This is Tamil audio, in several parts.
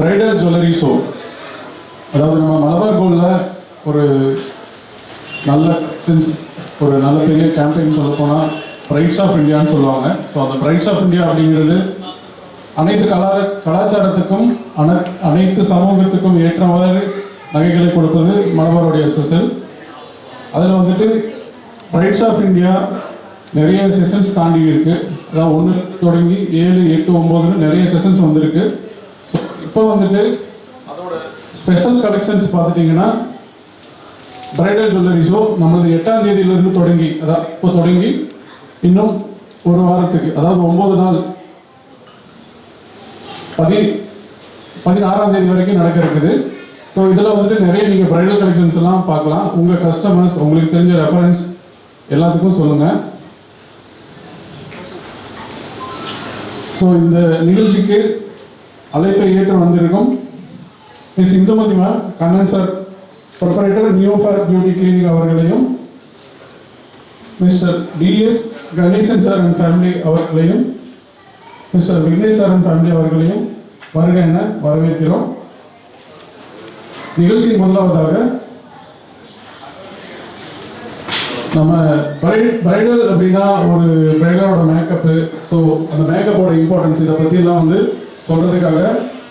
பிரைடல் ஜுவல்லரி ஷோ, அதாவது நம்ம மலபார் கோல்டில் ஒரு நல்ல ஒரு நல்ல பெரிய கேம்பெயின் சொல்ல போனால் பிரைட்ஸ் ஆஃப் இந்தியான்னு சொல்லுவாங்க. ஸோ அந்த பிரைட்ஸ் ஆஃப் இந்தியா அப்படிங்கிறது அனைத்து கலாச்சாரத்துக்கும் அனைத்து சமூகத்துக்கும் ஏற்ற மாதிரி நகைகளை கொடுப்பது மலபாருடைய ஸ்பெஷல். அதில் வந்துட்டு பிரைட்ஸ் ஆஃப் இந்தியா நிறைய செஷன்ஸ் தாண்டி இருக்குது. அதாவது 1 தொடங்கி 7, 8, 9 நிறைய செஷன்ஸ் வந்திருக்கு. ஸோ இப்போ வந்துட்டு அதோட ஸ்பெஷல் கலெக்ஷன்ஸ் பார்த்துட்டிங்கன்னா பிரைடல் ஜுவல்லரி ஷோ நம்மளது 8ஆம் தேதியிலிருந்து தொடங்கி, அதாவது இப்போ தொடங்கி இன்னும் ஒரு வாரத்துக்கு, அதாவது 9 நாள் 16ஆம் தேதி வரைக்கும் நடக்க இருக்குது. ஸோ இதில் வந்துட்டு நிறைய நீங்கள் பிரைடல் கலெக்ஷன்ஸ் எல்லாம் பார்க்கலாம். உங்கள் கஸ்டமர்ஸ், உங்களுக்கு தெரிஞ்ச ரெஃபரன்ஸ் எல்லாத்துக்கும் சொல்லுங்கள். ஸோ இந்த நிகழ்ச்சிக்கு அழைப்பை ஏற்று வந்திருக்கும் miss Indumathi ma'am, Kannan sir proprietor Neofair beauty clinic அவர்களையும், mister T S Ganesan sir and family அவர்களையும், mister Vignesh sir and family அவர்களையும் வருக என வரவேற்கிறோம். நிகழ்ச்சியின் முதலாவதாக நம்ம பிரைடல் அப்படின்னா ஒரு பிரைடலோட மேக்கப்பு, ஸோ அந்த மேக்கப்போட இம்பார்ட்டன்ஸ் இதை பற்றிலாம் வந்து சொல்கிறதுக்காக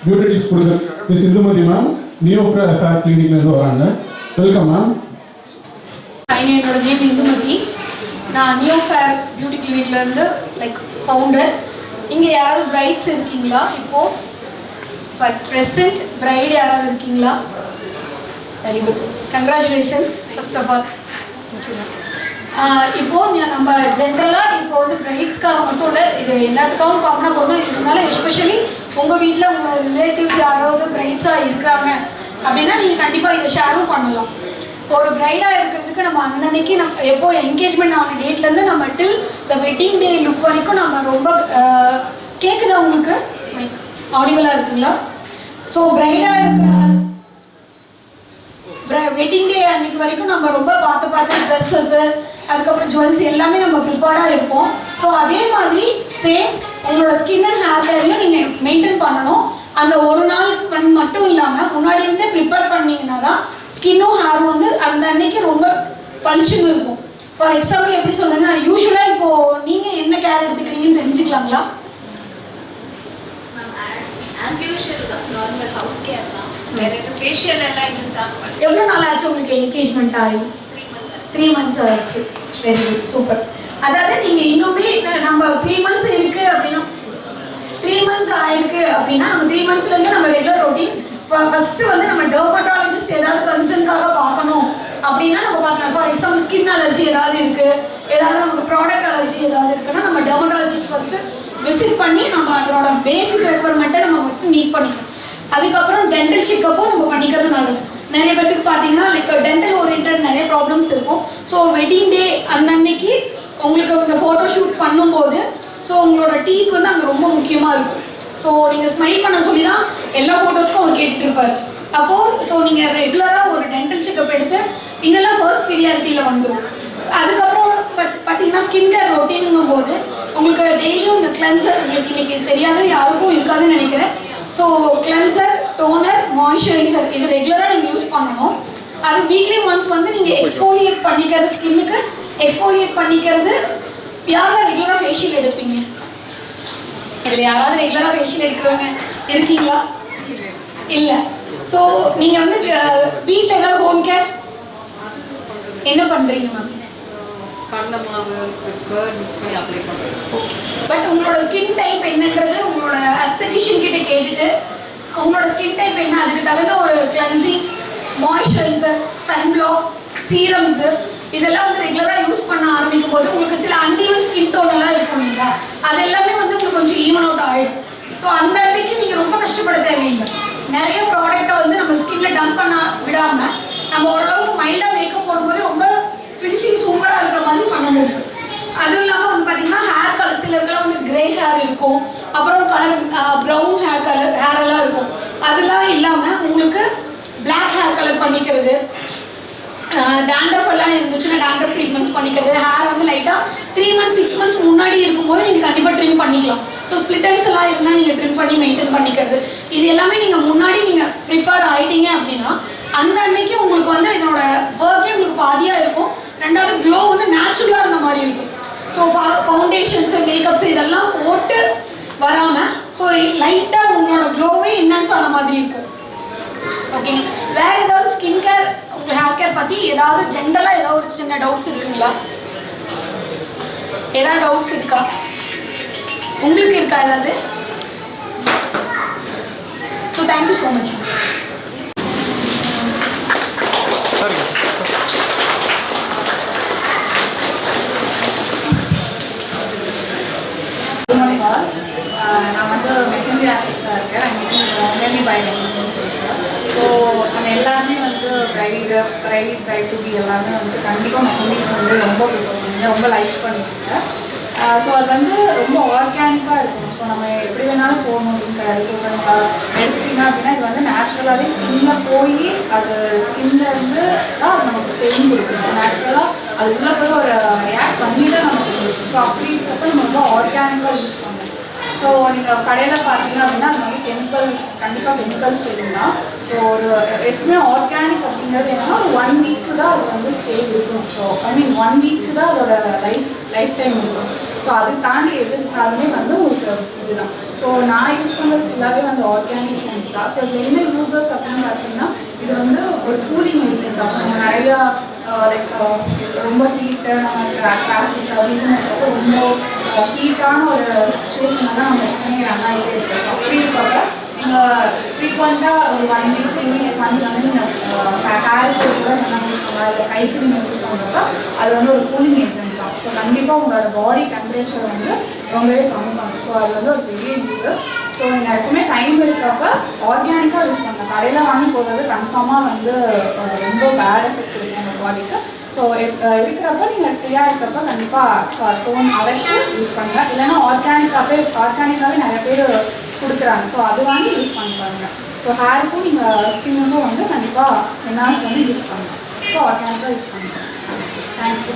பியூட்டி டிப்ஸ் கொடுக்குறதுக்காக மிஸ் இந்துமதி மேம் நியோஃபேர் கிளினிக்லேருந்து வராங்க. Welcome ma'am. என்னோட நேம் இந்துமதி. நான் நியோஃபேர் பியூட்டி கிளினிக்லேருந்து ஃபவுண்டர். இங்கே யாராவது பிரைட்ஸ் இருக்கீங்களா? இப்போது ப்ரெசென்ட் பிரைட் யாராவது இருக்கீங்களா? Very good, congratulations first of all. Thank you ma'am. இப்போது நம்ம ஜென்ரலாக இப்போ வந்து பிரைட்ஸ்க்காக மட்டும் இல்லை, இது எல்லாத்துக்காகவும் காமனாக போகிறது. இருந்தாலும் எஸ்பெஷலி உங்கள் வீட்டில் உங்கள் ரிலேட்டிவ்ஸ் யாராவது பிரைட்ஸாக இருக்கிறாங்க அப்படின்னா நீங்கள் கண்டிப்பாக இதை ஷேரும் பண்ணலாம். ஒரு பிரைடாக இருக்கிறதுக்கு நம்ம அன்னன்னைக்கு நம்ம எப்போ என்கேஜ்மெண்ட் ஆன டேட்லேருந்து நம்ம டில் த வெட்டிங் டே லுக் வரைக்கும் நம்ம ரொம்ப கேட்குதா உங்களுக்கு? ஆடிபிளாக இருக்குங்களா? ஸோ பிரைடாக இருக்கிற வெட்டிங் டே அன்னைக்கு வரைக்கும் நம்ம ரொம்ப பார்த்து ட்ரெஸ்ஸஸ்ஸு, அதுக்கப்புறம் ஜுவல்ஸ் எல்லாமே நம்ம ப்ரிப்பேர்டாக இருப்போம். ஸோ அதே மாதிரி சேம் உங்களோட ஸ்கின் அண்ட் ஹேர் கேரையும் நீங்கள் மெயின்டைன் பண்ணணும். அந்த ஒரு நாளுக்கு வந்து மட்டும் இல்லாமல் முன்னாடி இருந்தே ப்ரிப்பேர் பண்ணிங்கன்னா தான் ஸ்கின்னும் ஹேரும் வந்து அந்த அன்னைக்கு ரொம்ப பளிச்சுன்னு இருக்கும். ஃபார் எக்ஸாம்பிள் எப்படி சொல்கிறேன்னா, யூஸ்வலாக இப்போது நீங்கள் என்ன கேர் எடுத்துக்கிறீங்கன்னு தெரிஞ்சுக்கலாங்களா? as usual normal house care தான். வேற எது ஃபேஷியல் எல்லாம் இன்னும் ஸ்டார்ட் பண்ணல. எவ்வளோ நாள் ஆச்சு உங்களுக்கு என்கேஜ்மெண்ட் ஆகி? 3 months ஆச்சு. Very good, super. அதாவது நீங்கள் இன்னுமே நம்ம 3 months இருக்குது அப்படின்னா 3 months ஆயிருக்கு அப்படின்னா நம்ம 3 monthsலேருந்து நம்ம ரெகுலர் ரொட்டீன் ஃபஸ்ட்டு வந்து நம்ம டெர்மட்டாலஜிஸ்ட் ஏதாவது கன்சர்னுக்காக பார்க்கணும் அப்படின்னா நம்ம பார்க்கலாம். ஃபார் எக்ஸாம்பிள் ஸ்கின் அலர்ஜி ஏதாவது இருக்குது, ஏதாவது நமக்கு ப்ராடக்ட் அலர்ஜி ஏதாவது இருக்குன்னா நம்ம டெர்மட்டாலஜிஸ்ட் ஃபஸ்ட்டு விசிட் பண்ணி நம்ம அதோட பேசிக் ரெக்குவயர்மெண்ட்டை நம்ம ஃபஸ்ட்டு மீட் பண்ணிக்கணும். அதுக்கப்புறம் டென்டல் செக்கப்பும் நம்ம பண்ணிக்கிறது நல்லது. நிறைய பேருக்கு பார்த்தீங்கன்னா டென்டல் ஓரியன்ட் நிறைய ப்ராப்ளம்ஸ் இருக்கும். ஸோ வெட்டிங் டே அன்னைக்கு உங்களுக்கு இந்த ஃபோட்டோ ஷூட் பண்ணும்போது ஸோ உங்களோட டீத் வந்து அங்கே ரொம்ப முக்கியமாக இருக்கும். ஸோ நீங்கள் ஸ்மைல் பண்ண சொல்லி தான் எல்லா ஃபோட்டோஸ்க்கும் அவர் கேட்டுட்டு இருப்பார். அப்போது ஸோ நீங்கள் ரெகுலராக ஒரு டென்டல் செக்அப் எடுத்து இதெல்லாம் ஃபர்ஸ்ட் ப்ரியாரிட்டியில் வந்துடும். அதுக்கப்புறம் பார்த்தீங்கன்னா ஸ்கின் கேர் ரொட்டீனுங்கும் போது உங்களுக்கு டெய்லியும் இந்த கிளென்சர், உங்களுக்கு இன்றைக்கி தெரியாது யாருக்கும் இருக்காதுன்னு நினைக்கிறேன். ஸோ கிளென்சர், டோனர், மாய்ஸ்சரைசர் இது ரெகுலராக நீங்கள் யூஸ் பண்ணணும். அது வீக்லி ஒன்ஸ் வந்து நீங்கள் எக்ஸ்ஃபோலியேட் பண்ணிக்கிறது, ஸ்கின்னுக்கு எக்ஸ்ஃபோலியேட் பண்ணிக்கிறது. யாரெல்லாம் ரெகுலராக ஃபேஷியல் எடுப்பீங்க? இதில் யாராவது ரெகுலராக ஃபேஷியல் எடுக்கிறவங்க இருக்கீங்களா? இல்லை. ஸோ நீங்கள் வந்து வீட்டில் ஏதாவது ஹோம் கேர் என்ன பண்ணுறீங்க மேம்? கடலை மாவு மிக்ஸ் பண்ணி அப்ளை பண்ணுறேன். ஓகே. பட் உங்களோட ஸ்கின் டைப் என்னன்றது உங்களோட அஸ்தட்டிஷியன் கிட்ட கேட்டுட்டு உங்களோட ஸ்கின் டைப் என்ன, அதுக்கு தகுந்த ஒரு கிளென்சிங், மாய்ஸ்சரைசர், சன்பிளாக், சீரம்ஸு இதெல்லாம் வந்து ரெகுலராக யூஸ் பண்ண ஆரம்பிக்கும் போது உங்களுக்கு சில அன்ஈவன் ஸ்கின் டோன் எல்லாம் இருக்கும் இல்லைங்களா, அது எல்லாமே வந்து உங்களுக்கு கொஞ்சம் ஈவன் அவுட் ஆகிடும். ஸோ அந்த அன்னைக்கு நீங்கள் ரொம்ப கஷ்டப்பட தேவையில்லை. நிறைய ப்ராடக்டை வந்து நம்ம ஸ்கின்ல டம்ப் பண்ண விடாமல் நம்ம ஓரளவுக்கு மைல்டாக மேக்கப் போடும்போது ரொம்ப ஃபினிஷிங் சூப்பராக இருக்கிற மாதிரி பண்ண முடியும். அதுவும் இல்லாமல் வந்து பார்த்தீங்கன்னா ஹேர் கலர், சிலருக்குலாம் வந்து கிரே ஹேர் இருக்கும், அப்புறம் கலர் ப்ரௌன் ஹேர் எல்லாம் இருக்கும். அதெல்லாம் இல்லாமல் உங்களுக்கு பிளாக் ஹேர் கலர் பண்ணிக்கிறது, டேண்ட்ரஃப் எல்லாம் இருந்துச்சுன்னா டேண்ட்ரஃப் ட்ரீட்மெண்ட்ஸ் பண்ணிக்கிறது, ஹேர் வந்து லைட்டாக 3 months 6 months முன்னாடி இருக்கும்போது நீங்கள் கண்டிப்பாக ட்ரிம் பண்ணிக்கலாம். ஸோ ஸ்ப்ளிட்டன்ஸ் எல்லாம் இருந்தால் நீங்கள் ட்ரிம் பண்ணி மெயின்டைன் பண்ணிக்கிறது, இது எல்லாமே நீங்கள் முன்னாடி நீங்கள் ப்ரிப்பேர் ஆகிட்டீங்க அப்படின்னா அந்த அன்னைக்கு உங்களுக்கு வந்து இதனோட ஒர்க்கே உங்களுக்கு பாதியாக இருக்கும். ரெண்டாவது க்ளோ வந்து நேச்சுரலாக இருந்த மாதிரி இருக்கும். ஸோ ஃபவுண்டேஷன்ஸு, மேக்கப்ஸு இதெல்லாம் போட்டு வராமல் ஸோ லைட்டாக உங்களோட க்ளோவே என்ஹான்ஸ் ஆன மாதிரி இருக்கும். ஓகேங்க. வேறு ஏதாவது ஸ்கின் கேர், உங்கள் ஹேர் கேர் பற்றி ஏதாவது ஜென்ரலாக ஏதாவது ஒரு சின்ன டவுட்ஸ் இருக்குங்களா? ஏதாவது டவுட்ஸ் இருக்கா? உங்களுக்கு இருக்கா ஏதாவது? So thank you so much. நான் வந்து மெட்டர்னரி ஆர்டிஸ்டாக இருக்கேன். ஆன்லைன் பயோடெக்னாலஜி சொல்லியிருக்கேன். ஸோ நம்ம எல்லாருமே வந்து ப்ரைவேட் டு பி எல்லாமே வந்து கண்டிப்பாக மெட்டர்னிஸ் வந்து ரொம்ப லைக் பண்ணியிருக்கேன். ஸோ அது வந்து ரொம்ப ஆர்கானிக்காக இருக்கணும். ஸோ நம்ம எப்படி வேணாலும் போகணும் அப்படின்னு கிடையாது. ஸோ நம்ம எடுத்துட்டிங்க அப்படின்னா இது வந்து நேச்சுரலாகவே ஸ்கின்ல போய் அது ஸ்கின்ல இருந்து தான் அது நமக்கு ஸ்டெயின் கொடுக்கும். ஸோ நேச்சுரலாக அது உள்ளே போய் ஒரு ரியாக்ட் பண்ணி தான் நமக்கு கொடுக்கும். ஸோ அப்படி இருக்கிறப்ப நம்ம ரொம்ப ஆர்கானிக்காக யூஸ் பண்ணணும். ஸோ நீங்கள் கடையில் பார்த்தீங்க அப்படின்னா அது வந்து கண்டிப்பாக கெமிக்கல் ஸ்டெயின் தான். ஸோ ஒரு எப்பவுமே ஆர்கானிக் அப்படிங்கிறது என்னன்னா ஒரு 1 week தான் அது வந்து ஸ்டே இருக்கும். ஸோ1 week தான் அதோட லைஃப் டைம் இருக்கும். ஸோ அதை தாண்டி எது இருந்தாலுமே வந்து உங்களுக்கு இதுதான். ஸோ நான் யூஸ் பண்ணுறது ஃபுல்லாகவே வந்து ஆர்கானிக் திங்ஸ் தான். ஸோ இது என்ன யூசர்ஸ் அப்படின்னு பார்த்தீங்கன்னா இது வந்து ஒரு கூலிங் ஏஜென்ட் தான். நம்ம நிறையா லைக் ரொம்ப ஹீட்டு நம்ம டிராஃபிக் அப்படிங்கிறப்ப ரொம்ப ஹீட்டான ஒரு சுச்சுவேஷன் தான் நம்ம எப்பவுமே ரன் ஆகிட்டே இருக்கோம். அப்படி இருக்கப்ப நீங்கள் ஃப்ரீக்வெண்ட்டாக ஒரு 1 week 2 weeks வந்து நீங்கள் ஹேருக்கு கூட என்ன யூஸ் பண்ணலாம், இல்லை கைக்கு நீங்கள் யூஸ் பண்ணுறப்ப அது வந்து ஒரு கூலிங் ஏஜென்ட் தான். ஸோ கண்டிப்பாக உங்களோட பாடி டெம்பரேச்சர் வந்து ரொம்பவே கம்மி பண்ணும். ஸோ அது வந்து ஒரு பெரிய யூசஸ். ஸோ நீங்கள் எப்பவுமே டைம் இருக்கிறப்ப ஆர்கானிக்காக யூஸ் பண்ணுங்கள். கடையில் வாங்கி போடுறது கன்ஃபார்மாக வந்து ரொம்ப பேட் எஃபெக்ட் இருக்கும் உங்கள் பாடிக்கு. ஸோ இருக்கிறப்ப நீங்கள் ஃப்ரீயாக இருக்கிறப்ப கண்டிப்பாக டோன் அரைச்சி யூஸ் பண்ணுங்கள். இல்லைன்னா ஆர்கானிக்காகவே நிறைய பேர் கொடுக்குறாங்க. ஸோ அது வாங்கி யூஸ் பண்ணிப்பாருங்க. ஸோ ஹேருக்கும் நீங்கள் ஸ்கின்னுக்கும் வந்து கண்டிப்பாக என்ஹான்ஸ் வந்து யூஸ் பண்ணுங்கள். ஸோ ஆர்கானிக்காக யூஸ் பண்ணுங்கள். Thank you.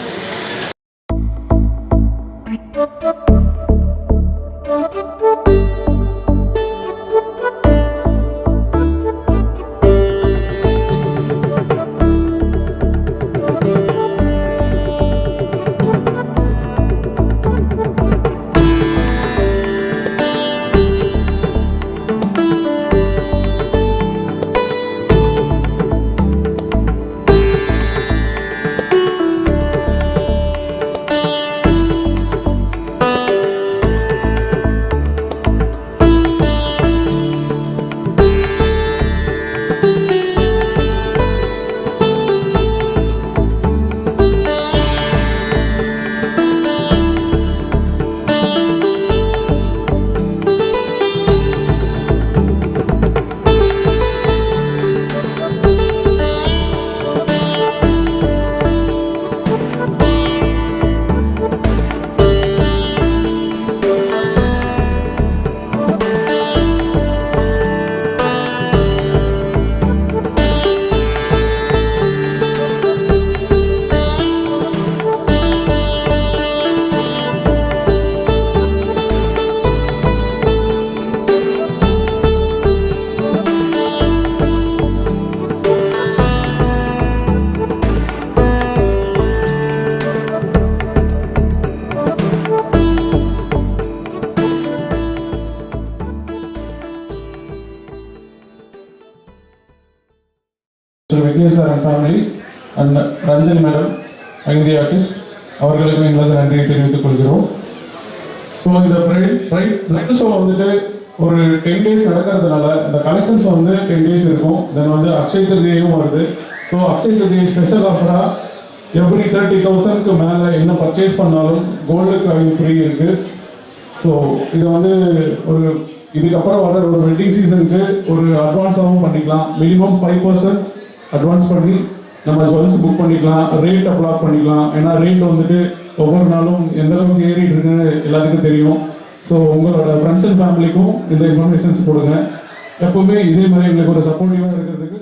Vignesh sir and family and Ranjani madam ஐந்தி ஆர்டிஸ்ட் அவர்களுக்கும் எங்களது நன்றியை தெரிவித்துக் கொள்கிறோம். ஸோ இந்த பிரைடல் ஷோ வந்துட்டு ஒரு 10 days நடக்கிறதுனால இந்த கலெக்ஷன்ஸ் வந்து 10 days இருக்கும். தென் வந்து அக்ஷய திருதியும் வருது. ஸோ அக்ஷய திருதி ஸ்பெஷல் ஆஃபராக எவ்ரி 30,000க்கு மேலே என்ன பர்ச்சேஸ் பண்ணாலும் கோல்டு காயின் ஃப்ரீ இருக்குது. ஸோ இது வந்து ஒரு இதுக்கப்புறம் வர ஒரு வெட்டிங் சீசனுக்கு ஒரு அட்வான்ஸாகவும் பண்ணிக்கலாம். மினிமம் 5% அட்வான்ஸ் பண்ணி நம்ம ஜுவல்ஸ் புக் பண்ணிக்கலாம். ரேட் அப்ளாக் பண்ணிக்கலாம். ஏன்னா ரேட் வந்துட்டு ஒவ்வொரு நாளும் எந்த அளவுக்கு ஏறிட்டு இருக்குன்னு எல்லாத்துக்கும் தெரியும். ஸோ உங்களோட ஃப்ரெண்ட்ஸ் அண்ட் ஃபேமிலிக்கும் இந்த இன்ஃபர்மேஷன்ஸ் கொடுங்க. எப்பவுமே இதே மாதிரி எங்களுக்கு ஒரு சப்போர்ட்டிவாக இருக்கிறதுக்கு